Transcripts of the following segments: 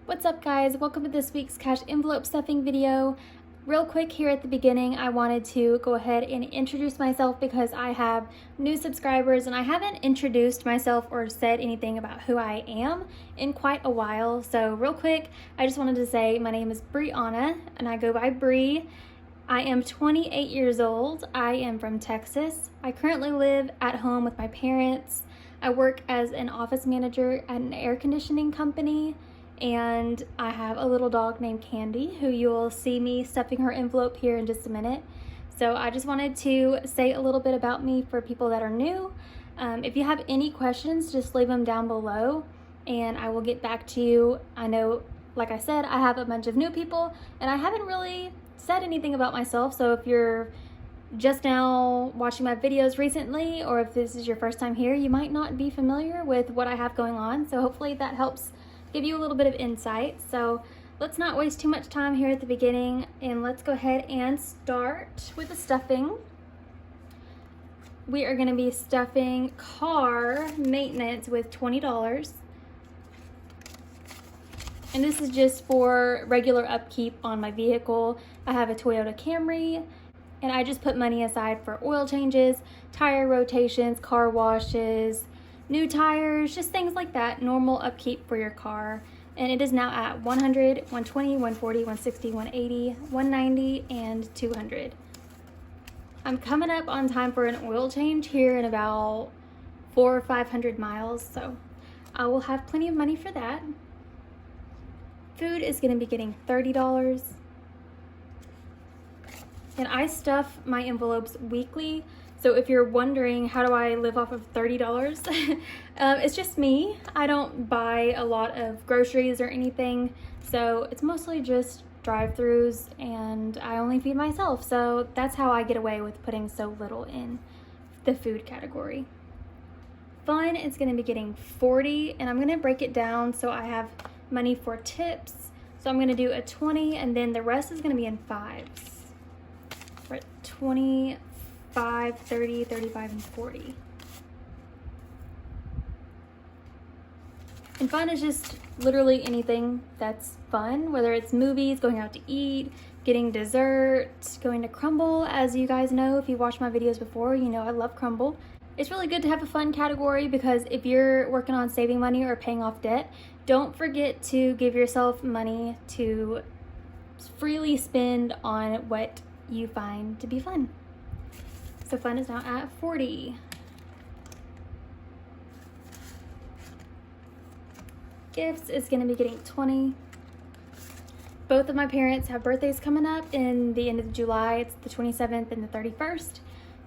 What's up guys? Welcome to this week's cash envelope stuffing video. Real quick here at the beginning, I wanted to go ahead and introduce myself because I have new subscribers and I haven't introduced myself or said anything about who I am in quite a while. So real quick, I just wanted to say my name is Brianna and I go by Bree. I am 28 years old. I am from Texas. I currently live at home with my parents. I work as an office manager at an air conditioning company. And I have a little dog named Candy who you'll see me stuffing her envelope here in just a minute. So I just wanted to say a little bit about me for people that are new. If you have any questions, just leave them down below and I will get back to you. I know, like I said, I have a bunch of new people and I haven't really said anything about myself. So if you're just now watching my videos recently, or if this is your first time here, you might not be familiar with what I have going on. So hopefully that helps give you a little bit of insight. So let's not waste too much time here at the beginning and let's go ahead and start with the stuffing. We are going to be stuffing car maintenance with $20. And this is just for regular upkeep on my vehicle. I have a Toyota Camry and I just put money aside for oil changes, tire rotations, car washes, new tires, just things like that, normal upkeep for your car. And it is now at 100, 120, 140, 160, 180, 190, and 200. I'm coming up on time for an oil change here in about 400 or 500 miles, so I will have plenty of money for that. Food is going to be getting $30. And I stuff my envelopes weekly. So if you're wondering, how do I live off of $30? It's just me. I don't buy a lot of groceries or anything. So it's mostly just drive-thrus and I only feed myself. So that's how I get away with putting so little in the food category. Fun is gonna be getting 40 and I'm gonna break it down so I have money for tips. So I'm gonna do a 20 and then the rest is gonna be in fives. We're at 20, 5, 30, 35, and 40. And fun is just literally anything that's fun, whether it's movies, going out to eat, getting dessert, going to Crumble. As you guys know, if you watched my videos before, you know I love Crumble. It's really good to have a fun category because if you're working on saving money or paying off debt, don't forget to give yourself money to freely spend on what you find to be fun. So fun is now at 40. Gifts is gonna be getting 20. Both of my parents have birthdays coming up in the end of July. It's the 27th and the 31st.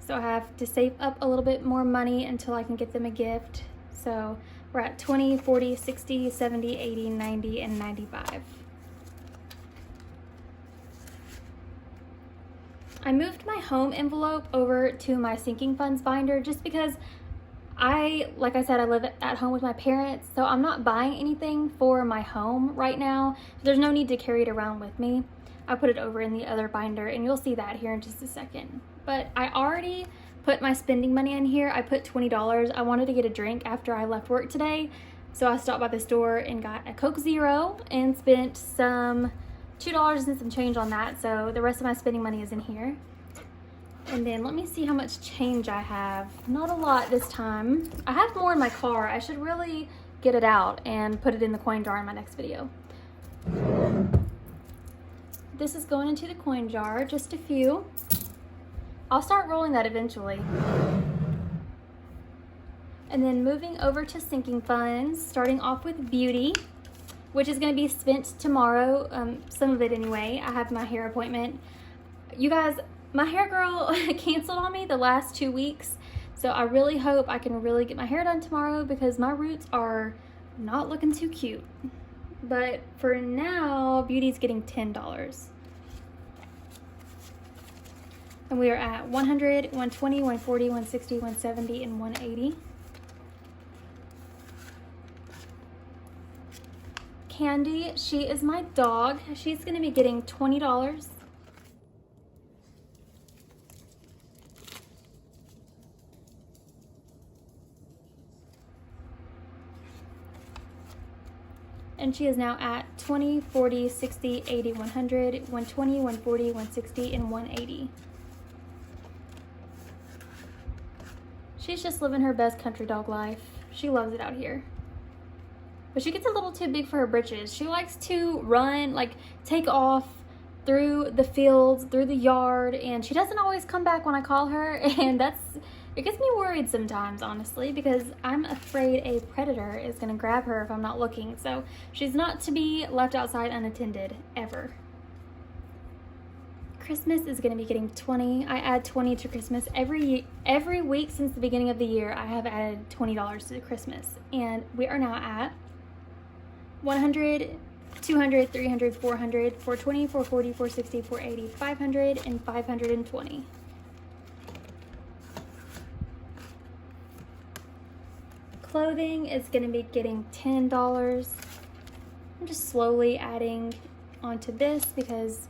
So I have to save up a little bit more money until I can get them a gift. So we're at 20, 40, 60, 70, 80, 90, and 95. I moved my home envelope over to my sinking funds binder just because like I said, I live at home with my parents, so I'm not buying anything for my home right now. There's no need to carry it around with me. I put it over in the other binder and you'll see that here in just a second. But I already put my spending money in here. I put $20. I wanted to get a drink after I left work today, so I stopped by the store and got a Coke Zero and spent some $2 and some change on that, so the rest of my spending money is in here. And then let me see how much change I have. Not a lot this time. I have more in my car. I should really get it out and put it in the coin jar in my next video. This is going into the coin jar, just a few. I'll start rolling that eventually. And then moving over to sinking funds, starting off with beauty, which is going to be spent tomorrow, some of it anyway. I have my hair appointment. You guys, my hair girl canceled on me the last 2 weeks, so I really hope I can really get my hair done tomorrow because my roots are not looking too cute. But for now, beauty's getting $10. And we are at 100, 120, 140, 160, 170, and 180. Candy, she is my dog. She's gonna be getting $20. And and she is now at 20, 40, 60, 80, 100, 120, 140, 160, and 180. She's just living her best country dog life. She loves it out here. But she gets a little too big for her britches. She likes to run, like take off through the fields, through the yard, and she doesn't always come back when I call her, and it gets me worried sometimes, honestly, because I'm afraid a predator is going to grab her if I'm not looking. So she's not to be left outside unattended, ever. Christmas is going to be getting 20. I add 20 to Christmas every week since the beginning of the year. I have added $20 to Christmas, and we are now at 100, 200, 300, 400, 420, 440, 460, 480, 500, and 520. Clothing is going to be getting $10. I'm just slowly adding onto this because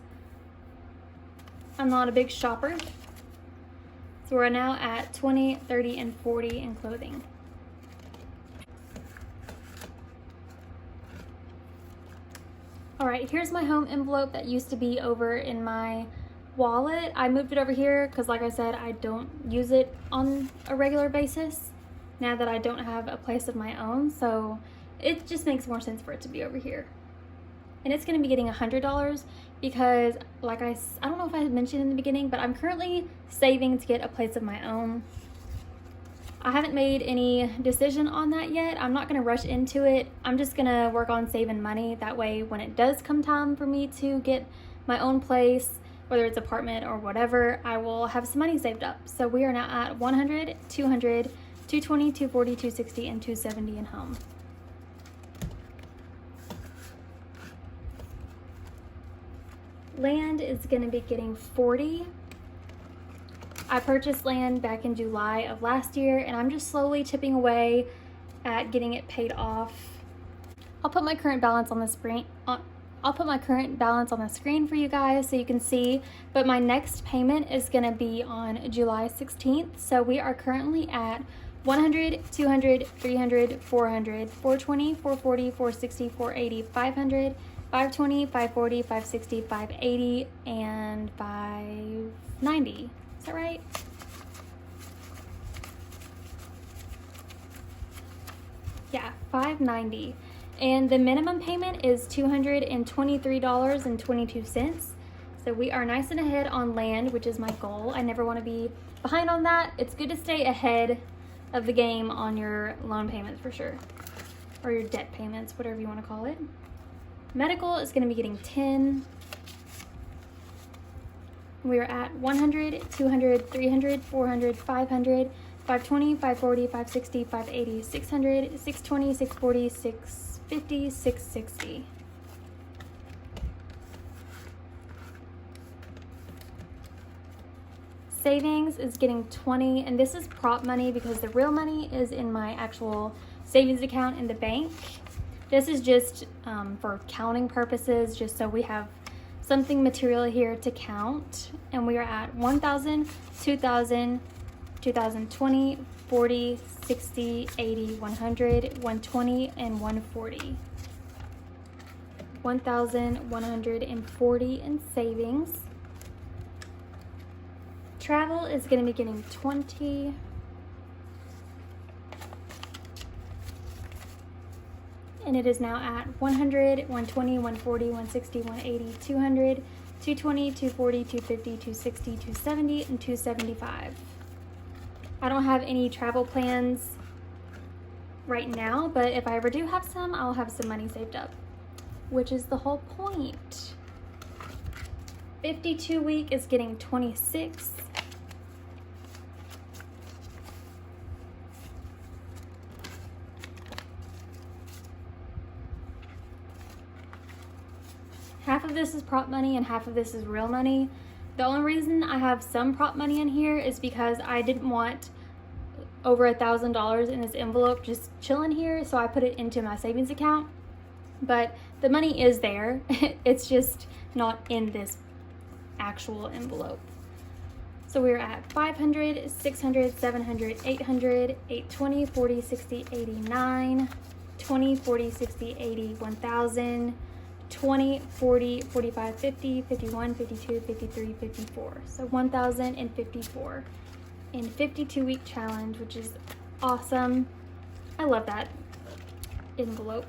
I'm not a big shopper. So we're now at 20, 30, and 40 in clothing. All right, here's my home envelope that used to be over in my wallet. I moved it over here because, like I said, I don't use it on a regular basis now that I don't have a place of my own. So it just makes more sense for it to be over here. And it's going to be getting $100 because, like I don't know if I had mentioned in the beginning, but I'm currently saving to get a place of my own. I haven't made any decision on that yet. I'm not going to rush into it. I'm just going to work on saving money. That way, when it does come time for me to get my own place, whether it's apartment or whatever, I will have some money saved up. So we are now at 100, 200, 220, 240, 260, and 270 in home. Land is going to be getting 40. I purchased land back in July of last year, and I'm just slowly chipping away at getting it paid off. I'll put my current balance on the screen. I'll put my current balance on the screen for you guys so you can see, but my next payment is going to be on July 16th. So we are currently at 100, 200, 300, 400, 420, 440, 460, 480, 500, 520, 540, 560, 580, and 590. Is that right? Yeah, 590. And the minimum payment is $223.22. So we are nice and ahead on land, which is my goal. I never want to be behind on that. It's good to stay ahead of the game on your loan payments for sure. Or your debt payments, whatever you want to call it. Medical is going to be getting 10. We are at 100, 200, 300, 400, 500, 520, 540, 560, 580, 600, 620, 640, 650, 660. Savings is getting 20, and this is prop money because the real money is in my actual savings account in the bank. This is just for counting purposes, just so we have something material here to count. And we are at 1,000, 2,000, 2,020, 40, 60, 80, 100, 120, and 140. 1,140 in savings. Travel is going to be getting 20. And it is now at 100, 120, 140, 160, 180, 200, 220, 240, 250, 260, 270, and 275. I don't have any travel plans right now, but if I ever do have some, I'll have some money saved up, which is the whole point. 52 week is getting 26. Half of this is prop money and half of this is real money. The only reason I have some prop money in here is because I didn't want over $1,000 in this envelope just chilling here, so I put it into my savings account. But the money is there. It's just not in this actual envelope. So we're at 500, 600, 700, 800, 820, 40, 60, 89, 20, 40, 60, 80, 1000, 20, 40, 45, 50, 51, 52, 53, 54. So 1054 in 52-week challenge, which is awesome. I love that envelope.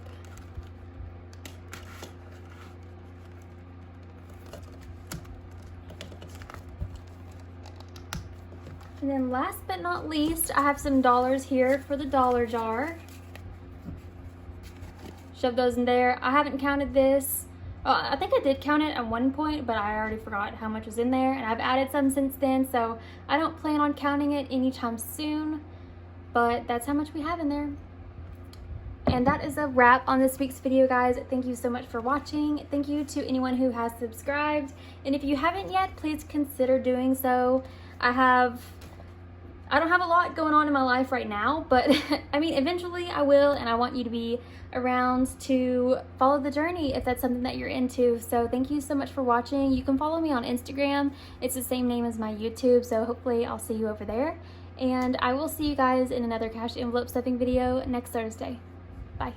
And then last but not least, I have some dollars here for the dollar jar. Shove those in there. I haven't counted this. I think I did count it at one point, but I already forgot how much was in there, and I've added some since then, so I don't plan on counting it anytime soon, but that's how much we have in there. And that is a wrap on this week's video, guys. Thank you so much for watching. Thank you to anyone who has subscribed, and if you haven't yet, please consider doing so. I don't have a lot going on in my life right now, but I mean, eventually I will, and I want you to be around to follow the journey if that's something that you're into. So thank you so much for watching. You can follow me on Instagram. It's the same name as my YouTube, so hopefully I'll see you over there. And I will see you guys in another cash envelope stuffing video next Thursday. Bye.